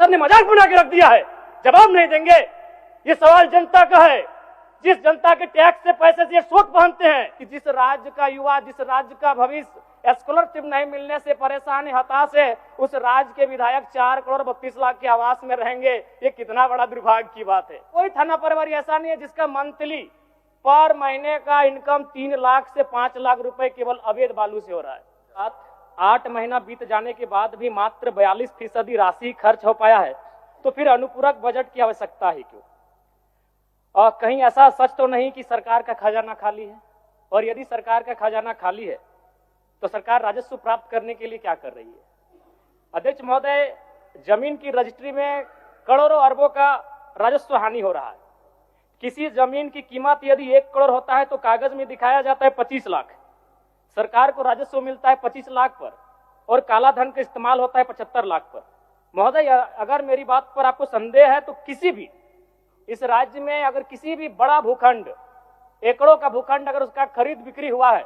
सांसद ने मजाक बना के रख दिया है, जवाब नहीं देंगे। ये सवाल जनता का है, जिस जनता के टैक्स से पैसे से सोच पहनते हैं कि जिस राज्य का युवा, जिस राज्य का भविष्य स्कॉलरशिप नहीं मिलने से परेशान है, हताश है, उस राज्य के विधायक 4 करोड़ 32 लाख के आवास में रहेंगे। ये कितना बड़ा दुर्भाग्य की बात है। कोई थाना प्रभारी ऐसा नहीं है जिसका मंथली पर महीने का इनकम 3 लाख से 5 लाख रुपए केवल अवैध बालू से हो रहा है। 8 महीना बीत जाने के बाद भी मात्र 42% राशि खर्च हो पाया है, तो फिर अनुपूरक बजट की आवश्यकता है क्यों? और कहीं ऐसा सच तो नहीं कि सरकार का खजाना खाली है? और यदि सरकार का खजाना खाली है तो सरकार राजस्व प्राप्त करने के लिए क्या कर रही है? अध्यक्ष महोदय, जमीन की रजिस्ट्री में करोड़ों अरबों का राजस्व हानि हो रहा है। किसी जमीन की कीमत यदि 1 करोड़ होता है तो कागज में दिखाया जाता है 25 लाख। सरकार को राजस्व मिलता है 25 लाख पर और काला धन का इस्तेमाल होता है 75 लाख पर। महोदय, अगर मेरी बात पर आपको संदेह है तो किसी भी इस राज्य में अगर किसी भी बड़ा भूखंड, एकड़ों का भूखंड, अगर उसका खरीद बिक्री हुआ है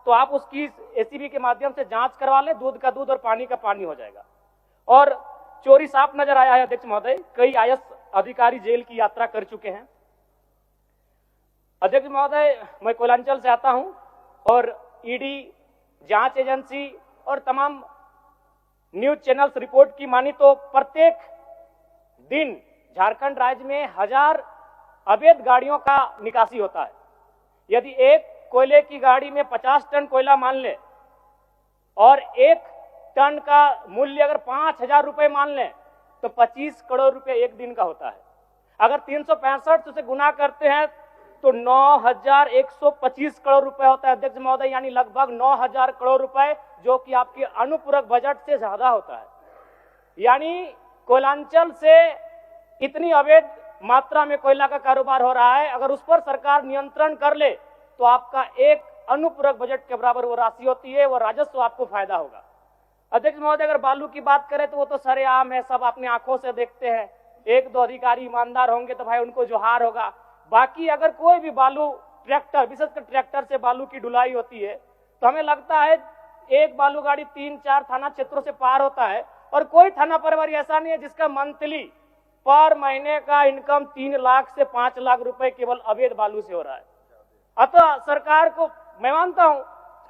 तो आप उसकी एसीबी के माध्यम से जांच करवा लें, दूध का दूध और पानी का पानी हो जाएगा। और चोरी साफ नजर आया है अध्यक्ष महोदय, कई आईएएस अधिकारी जेल की यात्रा कर चुके हैं। अध्यक्ष महोदय, मैं कोयलांचल से आता हूं और ईडी, जांच एजेंसी और तमाम न्यूज चैनल्स रिपोर्ट की मानी तो प्रत्येक दिन झारखंड राज्य में 1000 अवैध गाड़ियों का निकासी होता है। यदि एक कोयले की गाड़ी में 50 टन कोयला मान ले और 1 टन का मूल्य अगर 5000 रुपए मान लें तो 25 करोड़ रुपए एक दिन का होता है। अगर 365 से गुना करते हैं तो 9125 करोड़ रुपए होता है अध्यक्ष महोदय, यानी लगभग 9000 करोड़ रुपए, जो कि आपके अनुपूरक बजट से ज्यादा होता है। यानी कोयलांचल से इतनी अवैध मात्रा में कोयला का कारोबार हो रहा है, अगर उस पर सरकार नियंत्रण कर ले तो आपका एक अनुपूरक बजट के बराबर वो राशि होती है, वो राजस्व आपको फायदा होगा। अध्यक्ष महोदय, अगर बालू की बात करें तो वो तो सरेआम है, सब अपने आंखों से देखते हैं। 1-2 अधिकारी ईमानदार होंगे तो भाई उनको जोहार होगा। बाकी अगर कोई भी बालू ट्रैक्टर, विशेषकर ट्रैक्टर से बालू की ढुलाई होती है तो हमें लगता है एक बालू गाड़ी 3-4 थाना क्षेत्रों से पार होता है और कोई थाना प्रभारी ऐसा नहीं है जिसका मंथली पर महीने का इनकम 3 लाख से 5 लाख रुपए केवल अवैध बालू से हो रहा है। अतः सरकार को, मैं मानता हूं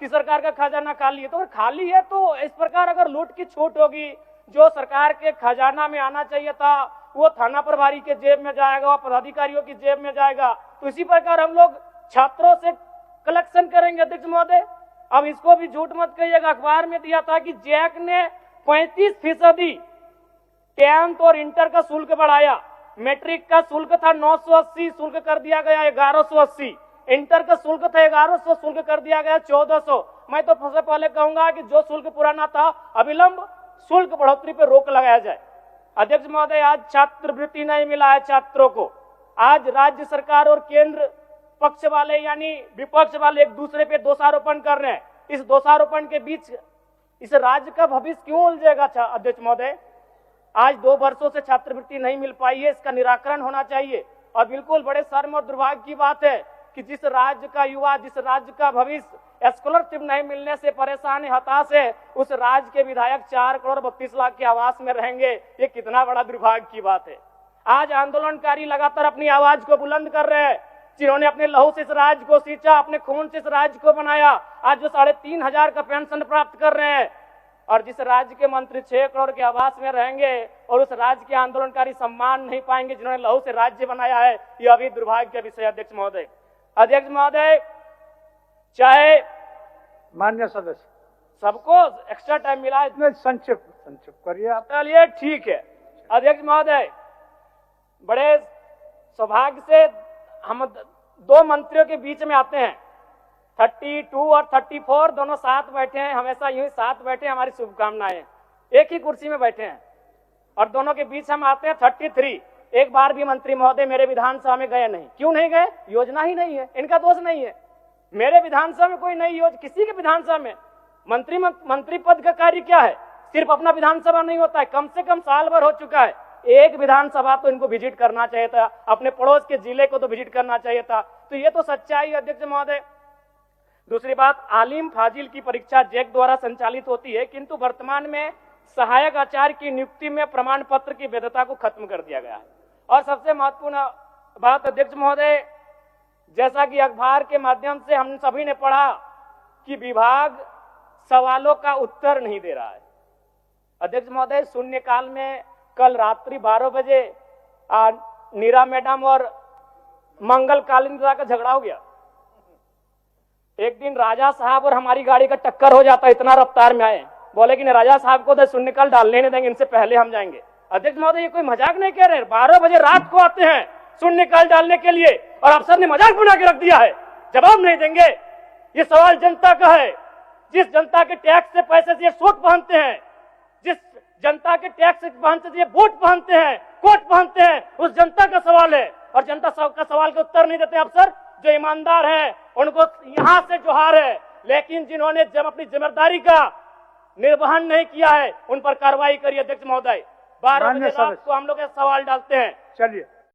कि सरकार का खजाना खाली है, तो अगर खाली है तो इस प्रकार अगर लूट की छूट होगी, जो सरकार के खजाना में आना चाहिए था वो थाना प्रभारी के जेब में जाएगा, पदाधिकारियों की जेब में जाएगा। तो इसी प्रकार हम लोग छात्रों से कलेक्शन करेंगे अध्यक्ष महोदय। अब इसको भी झूठ मत कहिएगा, अखबार में दिया था कि जैक ने 35% 10th और इंटर का शुल्क बढ़ाया। मैट्रिक का शुल्क था 980, शुल्क कर दिया गया 1180। इंटर का शुल्क था 1100, शुल्क कर दिया गया 1400। मैं तो सबसे पहले कहूंगा कि जो शुल्क पुराना था अविलंब शुल्क बढ़ोतरी पर रोक लगाया जाए। अध्यक्ष महोदय, आज छात्रवृत्ति नहीं मिला है छात्रों को। आज राज्य सरकार और केंद्र पक्ष वाले यानी विपक्ष वाले एक दूसरे पे दोषारोपण कर रहे हैं। इस दोषारोपण के बीच इस राज्य का भविष्य क्यों उलझेगा अध्यक्ष महोदय? आज 2 वर्षों से छात्रवृत्ति नहीं मिल पाई है, इसका निराकरण होना चाहिए। और बिल्कुल बड़े शर्म और दुर्भाग्य की बात है कि जिस राज्य का युवा, जिस राज्य का भविष्य स्कॉलरशिप नहीं मिलने से परेशान है, हताश है, उस राज्य के विधायक 4 करोड़ 32 लाख के आवास में रहेंगे। ये कितना बड़ा दुर्भाग्य की बात है। आज आंदोलनकारी लगातार अपनी आवाज को बुलंद कर रहे हैं, जिन्होंने अपने लहू से इस राज्य को सींचा, अपने खून से इस राज्य को बनाया। आज जो 3500 का पेंशन प्राप्त कर रहे हैं और जिस राज्य के मंत्री 6 करोड़ के आवास में रहेंगे और उस राज्य के आंदोलनकारी सम्मान नहीं पाएंगे जिन्होंने लहू से राज्य बनाया है, यह अभी दुर्भाग्य का विषय। अध्यक्ष महोदय, चाहे मान्य सदस्य सबको एक्स्ट्रा टाइम मिला है, इतने संक्षिप्त करिए आप। चलिए ठीक है। अध्यक्ष महोदय, बड़े सौभाग्य से हम 2 मंत्रियों के बीच में आते हैं। 32 और 34 दोनों साथ बैठे हैं, हमेशा यूं ही साथ बैठे हैं, हमारी शुभकामनाएं। एक ही कुर्सी में बैठे हैं और दोनों के बीच हम आते हैं 33। एक बार भी मंत्री महोदय मेरे विधानसभा में गए नहीं। क्यों नहीं गए? योजना ही नहीं है, इनका दोष नहीं है। मेरे विधानसभा में कोई नई योजना, किसी के विधानसभा में मंत्री पद का कार्य क्या है? सिर्फ अपना विधानसभा नहीं होता है, कम से कम साल भर हो चुका है। एक विधानसभा तो इनको विजिट करना चाहिए था, अपने पड़ोस के जिले को तो विजिट करना चाहिए था। तो ये तो सच्चाई है अध्यक्ष महोदय। दूसरी बात, आलिम फाजिल की परीक्षा जैक द्वारा संचालित होती है, किंतु वर्तमान में सहायक आचार्य की नियुक्ति में प्रमाण पत्र की वैधता को खत्म कर दिया गया है। और सबसे महत्वपूर्ण बात अध्यक्ष महोदय, जैसा कि अखबार के माध्यम से हम सभी ने पढ़ा कि विभाग सवालों का उत्तर नहीं दे रहा है। अध्यक्ष महोदय, शून्यकाल में कल रात्रि 12 बजे नीरा मैडम और मंगल कालिंदा का झगड़ा हो गया। एक दिन राजा साहब और हमारी गाड़ी का टक्कर हो जाता, इतना रफ्तार में आए, बोले कि राजा साहब को तो शून्यकाल डालने नहीं देंगे, इनसे पहले हम जाएंगे। अध्यक्ष महोदय, ये कोई मजाक नहीं कह रहे, 12 बजे रात को आते हैं शून्यकाल डालने के लिए और अफसर ने मजाक बना के रख दिया है, जवाब नहीं देंगे। ये सवाल जनता का है, जिस जनता के टैक्स से पैसे से ये सूट पहनते हैं, जिस जनता के टैक्स से पहनते से ये बूट पहनते हैं, कोट पहनते हैं, उस जनता का सवाल है। और जनता का सवाल का उत्तर नहीं देते अफसर। जो ईमानदार है उनको यहां से जोहार है, लेकिन जिन्होंने जब अपनी जिम्मेदारी का निर्वहन नहीं किया है उन पर कार्रवाई करिए। अध्यक्ष महोदय, 12 बजे रात को हम लोग सवाल डालते हैं। चलिए।